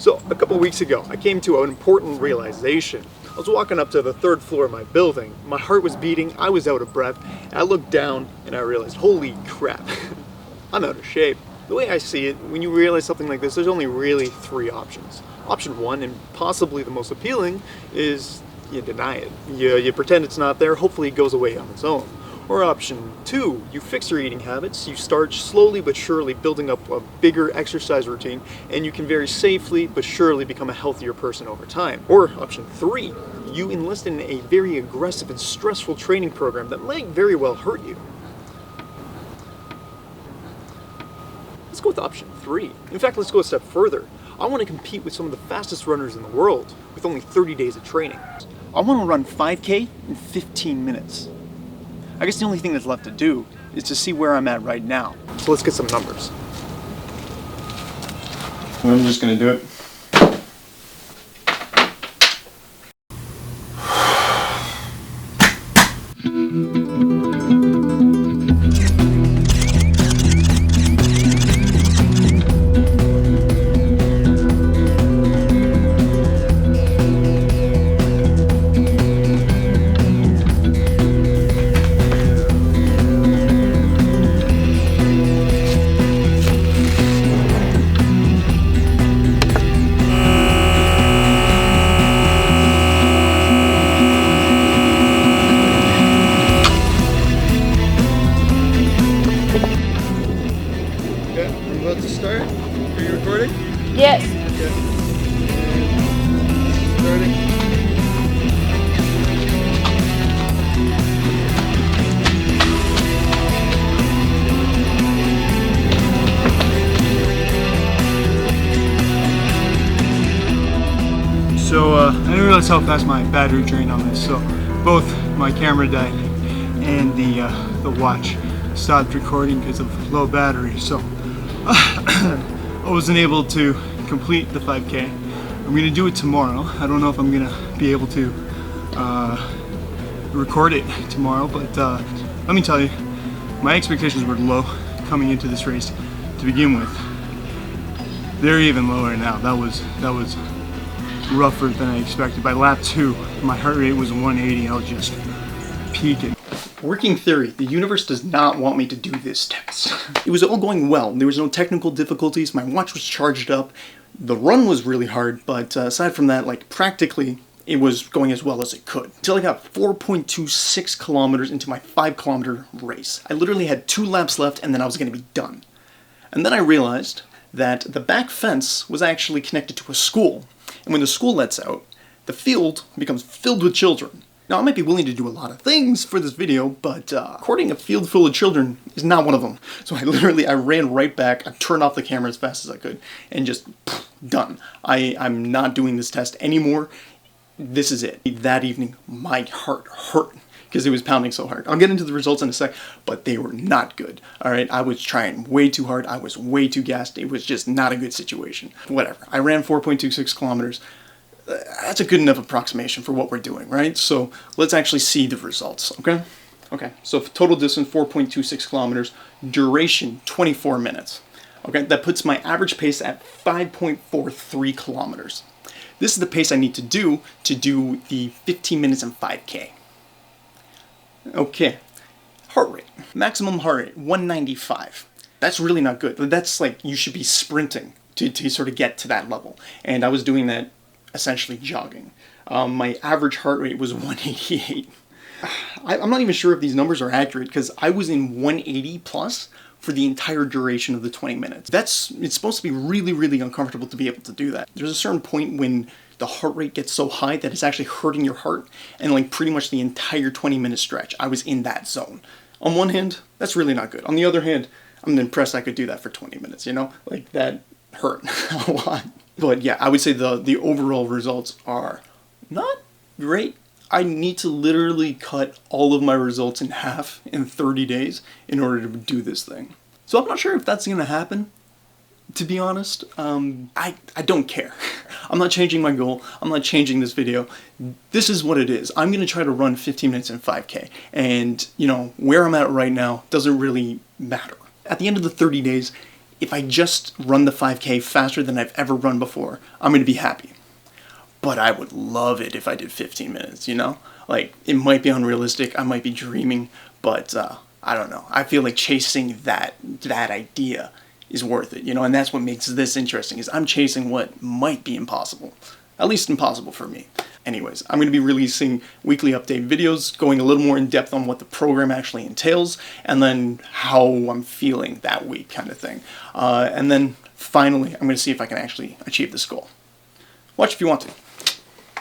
So a couple weeks ago, I came to an important realization. I was walking up to the third floor of my building. My heart was beating, I was out of breath. And I looked down and I realized, holy crap, I'm out of shape. The way I see it, when you realize something like this, there's only really three options. Option one, and possibly the most appealing, is you deny it. You pretend it's not there, hopefully it goes away on its own. Or option two, you fix your eating habits, you start slowly but surely building up a bigger exercise routine, and you can very safely but surely become a healthier person over time. Or option three, you enlist in a very aggressive and stressful training program that might very well hurt you. Let's go with option three. In fact, let's go a step further. I want to compete with some of the fastest runners in the world with only 30 days of training. I want to run 5K in 15 minutes. I guess the only thing that's left to do is to see where I'm at right now. So let's get some numbers. I'm just gonna do it. About to start? Are you recording? Yes. Okay. Starting. So I didn't realize how fast my battery drained on this. So both my camera died and the watch stopped recording because of low battery. So I wasn't able to complete the 5K. I'm gonna do it tomorrow. I don't know if I'm gonna be able to record it tomorrow, but let me tell you, my expectations were low coming into this race to begin with. They're even lower now. That was rougher than I expected. By lap 2, my heart rate was 180. I was just peaking. Working theory, the universe does not want me to do this test. It was all going well. There was no technical difficulties. My watch was charged up. The run was really hard, but aside from that, like practically, it was going as well as it could. Until I got 4.26 kilometers into my 5-kilometer race. I literally had 2 laps left and then I was gonna be done. And then I realized that the back fence was actually connected to a school. And when the school lets out, the field becomes filled with children. Now, I might be willing to do a lot of things for this video, but recording a field full of children is not one of them. So I ran right back, I turned off the camera as fast as I could, and just done. I'm not doing this test anymore. This is it. That evening, my heart hurt because it was pounding so hard. I'll get into the results in a sec, but they were not good. All right, I was trying way too hard. I was way too gassed. It was just not a good situation. Whatever. I ran 4.26 kilometers. That's a good enough approximation for what we're doing, right? So let's actually see the results, okay? Okay, so total distance 4.26 kilometers, duration 24 minutes. Okay, that puts my average pace at 5.43 kilometers. This is the pace I need to do the 15 minutes and 5K. Okay, heart rate, maximum heart rate, 195. That's really not good. That's like, you should be sprinting to sort of get to that level. And I was doing that essentially jogging. My average heart rate was 188. I'm not even sure if these numbers are accurate because I was in 180 plus for the entire duration of the 20 minutes. It's supposed to be really, really uncomfortable to be able to do that. There's a certain point when the heart rate gets so high that it's actually hurting your heart, and like pretty much the entire 20-minute stretch, I was in that zone. On one hand, that's really not good. On the other hand, I'm impressed I could do that for 20 minutes, you know? Like, that hurt a lot. But yeah, I would say the overall results are not great. I need to literally cut all of my results in half in 30 days in order to do this thing. So I'm not sure if that's gonna happen, to be honest. I don't care. I'm not changing my goal. I'm not changing this video. This is what it is. I'm gonna try to run 15 minutes in 5K. And, you know, where I'm at right now doesn't really matter. At the end of the 30 days, if I just run the 5K faster than I've ever run before, I'm going to be happy. But I would love it if I did 15 minutes, you know? Like, it might be unrealistic, I might be dreaming, but I don't know. I feel like chasing that idea is worth it, you know? And that's what makes this interesting, is I'm chasing what might be impossible. At least impossible for me. Anyways, I'm going to be releasing weekly update videos, going a little more in depth on what the program actually entails, and then how I'm feeling that week kind of thing. And then finally, I'm going to see if I can actually achieve this goal. Watch if you want to.